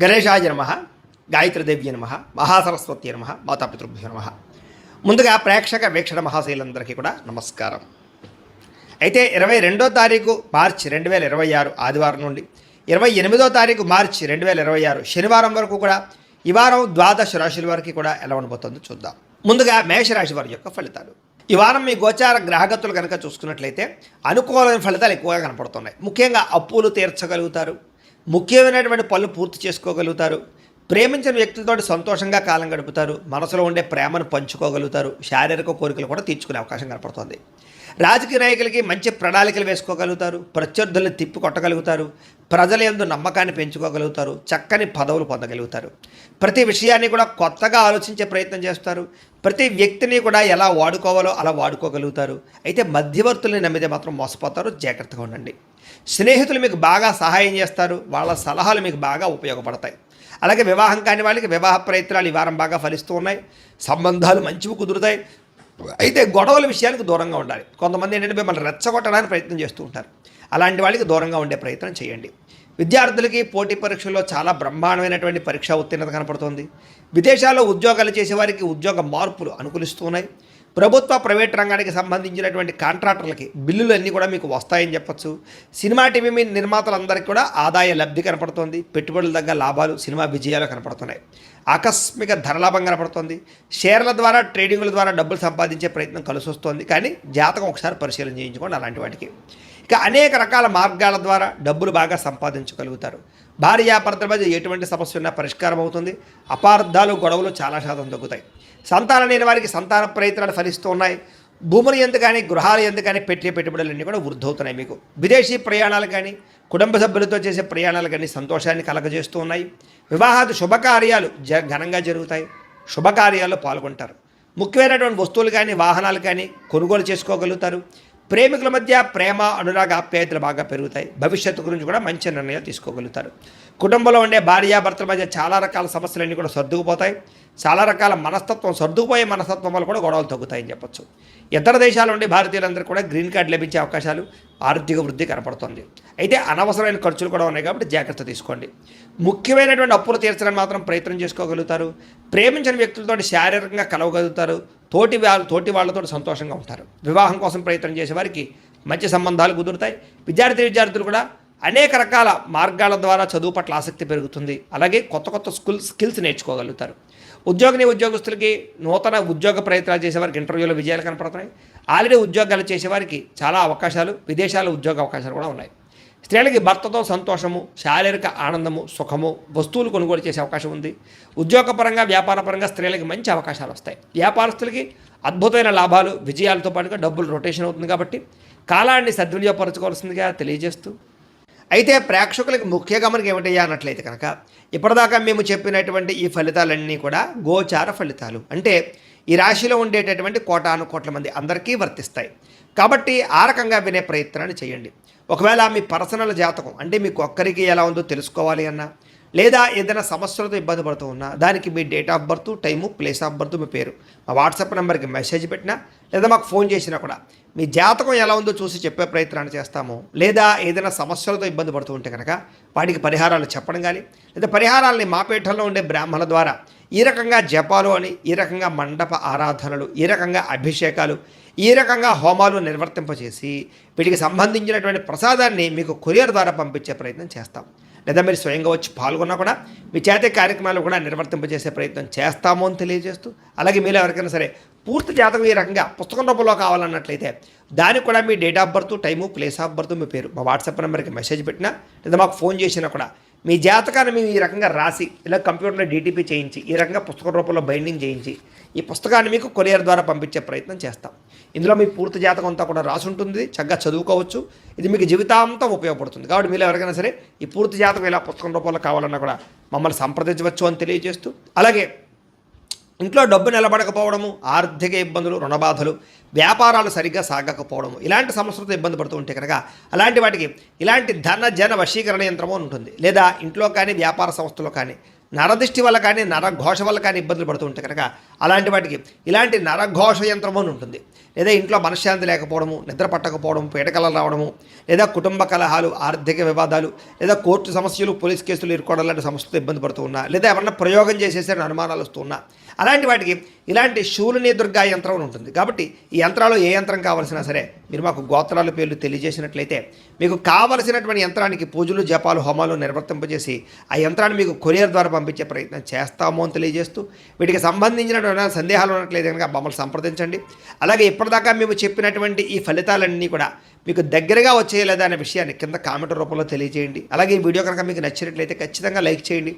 గణేశాయ నమః, గాయత్రీదేవ్య నమః, మహాసరస్వతి నమః, మాతాపితృభ్యో నమః. ముందుగా ప్రేక్షక వీక్షణ మహాశైలందరికీ కూడా నమస్కారం. అయితే 22వ తారీఖు మార్చి 2026 ఆదివారం నుండి 28వ తారీఖు మార్చి 2026 శనివారం వరకు కూడా ఈ వారం ద్వాదశ రాశుల వరకు కూడా ఎలా ఉండబోతుందో చూద్దాం. ముందుగా మేషరాశి వారి యొక్క ఫలితాలు. ఈ వారం మీ గోచార గ్రహగతులు కనుక చూసుకున్నట్లయితే అనుకూలమైన ఫలితాలు ఎక్కువగా కనపడుతున్నాయి. ముఖ్యంగా అప్పులు తీర్చగలుగుతారు, ముఖ్యమైనటువంటి పనులు పూర్తి చేసుకోగలుగుతారు, ప్రేమించిన వ్యక్తులతో సంతోషంగా కాలం గడుపుతారు, మనసులో ఉండే ప్రేమను పంచుకోగలుగుతారు, శారీరక కోరికలు కూడా తీర్చుకునే అవకాశం కనపడుతుంది. రాజకీయ నాయకులకి మంచి ప్రణాళికలు వేసుకోగలుగుతారు, ప్రత్యర్థుల్ని తిప్పి కొట్టగలుగుతారు, ప్రజల యందు నమ్మకాన్ని పెంచుకోగలుగుతారు, చక్కని పదవులు పొందగలుగుతారు. ప్రతి విషయాన్ని కూడా కొత్తగా ఆలోచించే ప్రయత్నం చేస్తారు, ప్రతి వ్యక్తిని కూడా ఎలా వాడుకోవాలో అలా వాడుకోగలుగుతారు. అయితే మధ్యవర్తుల్ని నమ్మితే మాత్రం మోసపోతారు, జాగ్రత్తగా ఉండండి. స్నేహితులు మీకు బాగా సహాయం చేస్తారు, వాళ్ళ సలహాలు మీకు బాగా ఉపయోగపడతాయి. అలాగే వివాహం కాని వాళ్ళకి వివాహ ప్రయత్నాలు ఈ వారం బాగా ఫలిస్తూ ఉన్నాయి, సంబంధాలు మంచివి కుదురుతాయి. అయితే గొడవల విషయానికి దూరంగా ఉండాలి. కొంతమంది ఏంటంటే మిమ్మల్ని రెచ్చగొట్టడానికి ప్రయత్నం చేస్తూ ఉంటారు, అలాంటి వాళ్ళకి దూరంగా ఉండే ప్రయత్నం చేయండి. విద్యార్థులకి పోటీ పరీక్షల్లో చాలా బ్రహ్మాండమైనటువంటి పరీక్షా ఉత్తీర్ణత కనపడుతుంది. విదేశాల్లో ఉద్యోగాలు చేసేవారికి ఉద్యోగ మార్పులు అనుకూలిస్తున్నాయి. ప్రభుత్వ ప్రైవేట్ రంగానికి సంబంధించినటువంటి కాంట్రాక్టర్లకి బిల్లులు అన్నీ కూడా మీకు వస్తాయని చెప్పచ్చు. సినిమా టీవీ నిర్మాతలందరికీ కూడా ఆదాయ లబ్ధి కనపడుతుంది, పెట్టుబడుల దగ్గర లాభాలు, సినిమా విజయాలు కనపడుతున్నాయి. ఆకస్మిక ధనలాభం కనపడుతుంది. షేర్ల ద్వారా ట్రేడింగ్ల ద్వారా డబ్బులు సంపాదించే ప్రయత్నం కలిసి వస్తుంది, కానీ జాతకం ఒకసారి పరిశీలన చేయించుకోండి అలాంటి వాటికి. ఇక అనేక రకాల మార్గాల ద్వారా డబ్బులు బాగా సంపాదించగలుగుతారు. భార్యాభర్తల మధ్య ఎటువంటి సమస్య ఉన్నా పరిష్కారం అవుతుంది. అపార్థాలు గొడవలు చాలా శాతం తగ్గుతాయి. సంతానం లేని వారికి సంతాన ప్రయత్నాలు ఫలిస్తూ ఉన్నాయి. భూముల యందు కానీ గృహాల యందు కానీ పెట్టే పెట్టుబడులన్నీ కూడా వృద్ధవుతున్నాయి. మీకు విదేశీ ప్రయాణాలు కానీ కుటుంబ సభ్యులతో చేసే ప్రయాణాలు కానీ సంతోషాన్ని కలగజేస్తూ ఉన్నాయి. వివాహాది శుభకార్యాలు ఘనంగా జరుగుతాయి, శుభకార్యాల్లో పాల్గొంటారు. ముఖ్యమైనటువంటి వస్తువులు కానీ వాహనాలు కానీ కొనుగోలు చేసుకోగలుగుతారు. ప్రేమికుల మధ్య ప్రేమ అనురాగ ఆప్యాయతలు బాగా పెరుగుతాయి. భవిష్యత్తు గురించి కూడా మంచి నిర్ణయాలు తీసుకోగలుగుతారు. కుటుంబంలో ఉండే భార్యాభర్తల మధ్య చాలా రకాల సమస్యలన్నీ కూడా సర్దుకుపోతాయి. చాలా రకాల సర్దుకుపోయే మనస్తత్వం వల్ల కూడా గొడవలు తగ్గుతాయని చెప్పొచ్చు. ఇతర దేశాల నుండి భారతీయులందరూ కూడా గ్రీన్ కార్డు లభించే అవకాశాలు, ఆర్థిక వృద్ధి కనపడుతుంది. అయితే అనవసరమైన ఖర్చులు కూడా ఉన్నాయి కాబట్టి జాగ్రత్త తీసుకోండి. ముఖ్యమైనటువంటి అప్పులు తీర్చడానికి మాత్రం ప్రయత్నం చేసుకోగలుగుతారు. ప్రేమించిన వ్యక్తులతో శారీరకంగా కలవగలుగుతారు. తోటి వాళ్ళతో సంతోషంగా ఉంటారు. వివాహం కోసం ప్రయత్నం చేసే వారికి మంచి సంబంధాలు కుదురుతాయి. విద్యార్థులు కూడా అనేక రకాల మార్గాల ద్వారా చదువు పట్ల ఆసక్తి పెరుగుతుంది. అలాగే కొత్త స్కిల్స్ నేర్చుకోగలుగుతారు. ఉద్యోగస్తులకి నూతన ఉద్యోగ ప్రయత్నాలు చేసేవారికి ఇంటర్వ్యూలో విజయాలు కనపడుతున్నాయి. ఆల్రెడీ ఉద్యోగాలు చేసేవారికి చాలా అవకాశాలు, విదేశాల ఉద్యోగ అవకాశాలు కూడా ఉన్నాయి. స్త్రీలకి భర్తతో సంతోషము, శారీరక ఆనందము, సుఖము, వస్తువులు కొనుగోలు చేసే అవకాశం ఉంది. ఉద్యోగపరంగా వ్యాపారపరంగా స్త్రీలకి మంచి అవకాశాలు వస్తాయి. వ్యాపారస్తులకి అద్భుతమైన లాభాలు, విజయాలతో పాటుగా డబ్బులు రొటేషన్ అవుతుంది. కాబట్టి కాలాన్ని సద్వినియోగపరచుకోవాల్సిందిగా తెలియజేస్తూ, అయితే ప్రేక్షకులకు ముఖ్య గమనిక ఏమిటయ్యా అన్నట్లయితే కనుక ఇప్పటిదాకా మేము చెప్పినటువంటి ఈ ఫలితాలన్నీ కూడా గోచార ఫలితాలు, అంటే ఈ రాశిలో ఉండేటటువంటి కోటాను మంది అందరికీ వర్తిస్తాయి. కాబట్టి ఆ రకంగా వినే ప్రయత్నాన్ని చేయండి. ఒకవేళ మీ పర్సనల్ జాతకం అంటే మీకు ఒక్కరికి ఎలా ఉందో తెలుసుకోవాలి అన్నా, లేదా ఏదైనా సమస్యలతో ఇబ్బంది పడుతూ ఉన్నా, దానికి మీ date of birth, time, place of birth, మీ పేరు మా వాట్సాప్ నెంబర్కి మెసేజ్ పెట్టినా, లేదా మాకు ఫోన్ చేసినా కూడా మీ జాతకం ఎలా ఉందో చూసి చెప్పే ప్రయత్నాన్ని చేస్తాము. లేదా ఏదైనా సమస్యలతో ఇబ్బంది పడుతూ ఉంటే కనుక వాటికి పరిహారాలు చెప్పడం కానీ, లేదా పరిహారాలని మా పీఠంలో ఉండే బ్రాహ్మణుల ద్వారా ఈ రకంగా జపాలు అని, ఈ రకంగా మండప ఆరాధనలు, ఈ రకంగా అభిషేకాలు, ఈ రకంగా హోమాలు నిర్వర్తింపచేసి వీటికి సంబంధించినటువంటి ప్రసాదాన్ని మీకు కొరియర్ ద్వారా పంపించే ప్రయత్నం చేస్తాం. లేదా మీరు స్వయంగా వచ్చి పాల్గొన్నా కూడా మీ చేతే కార్యక్రమాలు కూడా నిర్వర్తింపజేసే ప్రయత్నం చేస్తాము అని తెలియజేస్తూ, అలాగే మీరు ఎవరికైనా సరే పూర్తి జాతకం ఈ రకంగా పుస్తకం రూపంలో కావాలన్నట్లయితే దానికి కూడా మీ date of birth, time, place of birth, మీ పేరు మా వాట్సాప్ నెంబర్కి మెసేజ్ పెట్టినా, లేదా మాకు ఫోన్ చేసినా కూడా మీ జాతకాన్ని మేము ఈ రకంగా రాసి ఇలా కంప్యూటర్లో డీటీపీ చేయించి ఈ రకంగా పుస్తక రూపంలో బైండింగ్ చేయించి ఈ పుస్తకాన్ని మీకు కొరియర్ ద్వారా పంపించే ప్రయత్నం చేస్తాం. ఇందులో మీ పూర్తి జాతకం అంతా కూడా రాసి ఉంటుంది, చక్కగా చదువుకోవచ్చు. ఇది మీకు జీవితాంతం ఉపయోగపడుతుంది. కాబట్టి మీరు ఎవరికైనా సరే ఈ పూర్తి జాతకం ఇలా పుస్తకం రూపంలో కావాలన్నా కూడా మమ్మల్ని సంప్రదించవచ్చు అని తెలియజేస్తూ, అలాగే ఇంట్లో డబ్బు నిలబడకపోవడము, ఆర్థిక ఇబ్బందులు, రుణబాధలు, వ్యాపారాలు సరిగ్గా సాగకపోవడము, ఇలాంటి సమస్యలతో ఇబ్బంది పడుతూ ఉంటే కనుక అలాంటి వాటికి ఇలాంటి ధన జన వశీకరణ యంత్రము ఉంటుంది. లేదా ఇంట్లో కానీ వ్యాపార సంస్థలో కానీ నరదిష్టి వల్ల కానీ నరఘోష వల్ల కానీ ఇబ్బందులు పడుతూ ఉంటాయి కనుక అలాంటి వాటికి ఇలాంటి నరఘోష యంత్రం అని ఉంటుంది. లేదా ఇంట్లో మనశ్శాంతి లేకపోవడము, నిద్ర పట్టకపోవడం, పీడకలలు రావడము, లేదా కుటుంబ కలహాలు, ఆర్థిక వివాదాలు, లేదా కోర్టు సమస్యలు, పోలీస్ కేసులు ఇరుకోవడం లాంటి సమస్యలతో ఇబ్బంది పడుతూ ఉన్నా, లేదా ఎవరన్నా ప్రయోగం చేసేసరికి అనుమానాలు వస్తూ ఉన్నా, అలాంటి వాటికి ఇలాంటి శూలిని దుర్గా యంత్రం అని ఉంటుంది. కాబట్టి ఈ యంత్రాలు ఏ యంత్రం కావాల్సినా సరే మీరు మాకు గోత్రాల పేర్లు తెలియజేసినట్లయితే మీకు కావలసినటువంటి యంత్రానికి పూజలు, జపాలు, హోమాలు నిర్వర్తింపజేసి ఆ యంత్రాన్ని మీకు కొరియర్ ద్వారా పంపించే ప్రయత్నం చేస్తాము అని తెలియజేస్తూ, వీటికి సంబంధించినటువంటి సందేహాలు ఉన్నట్లయితే కనుక మమ్మల్ని సంప్రదించండి. అలాగే ఇప్పటిదాకా మేము చెప్పినటువంటి ఈ ఫలితాలన్నీ కూడా మీకు దగ్గరగా వచ్చేయలేదా అనే విషయాన్ని కింద కామెంట్ రూపంలో తెలియజేయండి. అలాగే ఈ వీడియో కనుక మీకు నచ్చినట్లయితే ఖచ్చితంగా లైక్ చేయండి,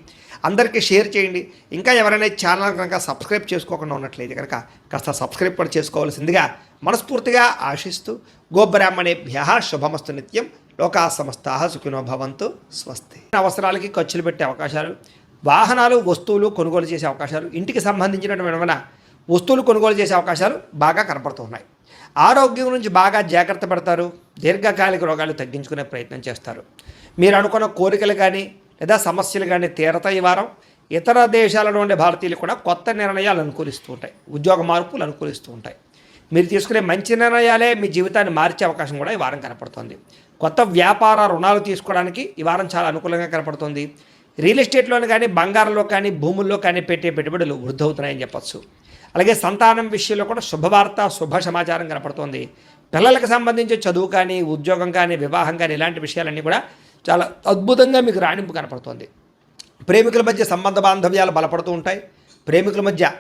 అందరికీ షేర్ చేయండి. ఇంకా ఎవరైనా ఛానల్ కనుక సబ్స్క్రైబ్ చేసుకోకుండా ఉన్నట్లయితే కనుక కాస్త సబ్స్క్రైబ్ కూడా చేసుకోవాల్సిందిగా మనస్ఫూర్తిగా ఆశిస్తూ, గోబ్రాహ్మణేభ్యః శుభమస్తు నిత్యం, లోకా సమస్తాః సుఖినో భవంతు, స్వస్తి. అవసరాలకి ఖర్చులు పెట్టే అవకాశాలు, వాహనాలు, వస్తువులు కొనుగోలు చేసే అవకాశాలు, ఇంటికి సంబంధించినటువంటి వస్తువులు కొనుగోలు చేసే అవకాశాలు బాగా కనపడుతున్నాయి. ఆరోగ్యం గురించి బాగా జాగ్రత్త పడతారు. దీర్ఘకాలిక రోగాలు తగ్గించుకునే ప్రయత్నం చేస్తారు. మీరు అనుకున్న కోరికలు కానీ లేదా సమస్యలు కానీ తీరతాయి. ఈ వారం ఇతర దేశాలలో ఉండే భారతీయులు కూడా కొత్త నిర్ణయాలు అనుకూలిస్తూ ఉంటాయి. ఉద్యోగ మార్పులు అనుకూలిస్తూ ఉంటాయి. మీరు తీసుకునే మంచి నిర్ణయాలే మీ జీవితాన్ని మార్చే అవకాశం కూడా ఈ వారం కనపడుతుంది. కొత్త వ్యాపార రుణాలు తీసుకోవడానికి ఈ వారం చాలా అనుకూలంగా కనపడుతుంది. రియల్ ఎస్టేట్లోని కానీ, బంగారంలో కానీ, భూముల్లో కానీ పెట్టే పెట్టుబడులు వృద్ధి అవుతున్నాయని చెప్పచ్చు. అలాగే సంతానం విషయంలో కూడా శుభవార్త, శుభ సమాచారం కనపడుతోంది. పిల్లలకు సంబంధించి చదువు కానీ, ఉద్యోగం కానీ, వివాహం కానీ ఇలాంటి విషయాలన్నీ కూడా చాలా అద్భుతంగా మీకు రాణింపు కనపడుతోంది. ప్రేమికుల మధ్య సంబంధ బాంధవ్యాలు బలపడుతూ ఉంటాయి. ప్రేమికుల మధ్య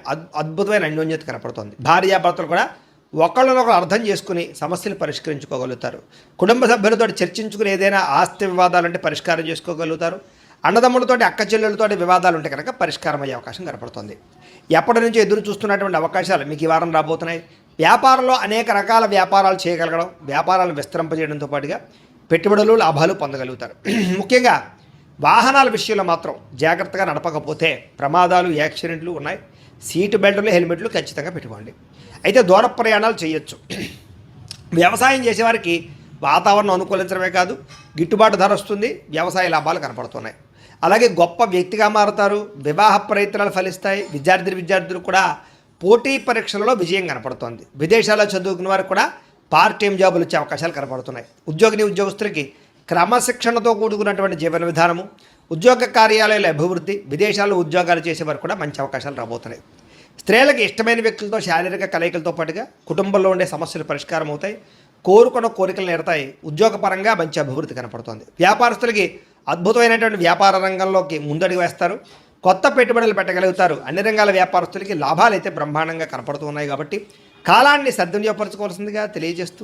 అద్భుతమైన అన్యోన్యత కనపడుతోంది. భార్యాభర్తలు కూడా ఒకళ్ళనొకరు అర్థం చేసుకుని సమస్యలు పరిష్కరించుకోగలుగుతారు. కుటుంబ సభ్యులతో చర్చించుకుని ఏదైనా ఆస్తి వివాదాలంటే పరిష్కారం చేసుకోగలుగుతారు. అన్నదమ్ములతోటి, అక్క చెల్లెలతోటి వివాదాలు ఉంటే కనుక పరిష్కారం అయ్యే అవకాశం కనపడుతుంది. ఎప్పటి నుంచి ఎదురు చూస్తున్నటువంటి అవకాశాలు మీకు ఈ వారం రాబోతున్నాయి. వ్యాపారంలో అనేక రకాల వ్యాపారాలు చేయగలగడం, వ్యాపారాలు విస్తరింపజేయడంతో పాటుగా పెట్టుబడులు, లాభాలు పొందగలుగుతారు. ముఖ్యంగా వాహనాల విషయంలో మాత్రం జాగ్రత్తగా నడపకపోతే ప్రమాదాలు, యాక్సిడెంట్లు ఉన్నాయి. సీటు బెల్టులు, హెల్మెట్లు ఖచ్చితంగా పెట్టుకోండి. అయితే దూర ప్రయాణాలు చేయొచ్చు. వ్యవసాయం చేసేవారికి వాతావరణం అనుకూలించడమే కాదు, గిట్టుబాటు ధర వస్తుంది, వ్యవసాయ లాభాలు కనపడుతున్నాయి. అలాగే గొప్ప వ్యక్తిగా మారుతారు. వివాహ ప్రయత్నాలు ఫలిస్తాయి. విద్యార్థులు కూడా పోటీ పరీక్షలలో విజయం కనపడుతోంది. విదేశాల్లో చదువుకున్న వారికి కూడా పార్ట్ టైం జాబులు వచ్చే అవకాశాలు కనపడుతున్నాయి. ఉద్యోగస్తులకి క్రమశిక్షణతో కూడుకున్నటువంటి జీవన విధానము, ఉద్యోగ కార్యాలయాల అభివృద్ధి, విదేశాల్లో ఉద్యోగాలు చేసేవారు కూడా మంచి అవకాశాలు రాబోతున్నాయి. స్త్రీలకు ఇష్టమైన వ్యక్తులతో శారీరక కలయికలతో పాటుగా కుటుంబంలో ఉండే సమస్యలు పరిష్కారం అవుతాయి. కోరుకున్న కోరికలు నేరతాయి. ఉద్యోగపరంగా మంచి అభివృద్ధి కనపడుతోంది. వ్యాపారస్తులకి అద్భుతమైనటువంటి వ్యాపార రంగంలోకి ముందడుగు వేస్తారు. కొత్త పెట్టుబడులు పెట్టగలుగుతారు. అన్ని రంగాల వ్యాపారస్తులకి లాభాలు అయితే బ్రహ్మాండంగా కనపడుతూ ఉన్నాయి. కాబట్టి కాలాన్ని సద్వినియోగపరచుకోవాల్సిందిగా తెలియజేస్తూ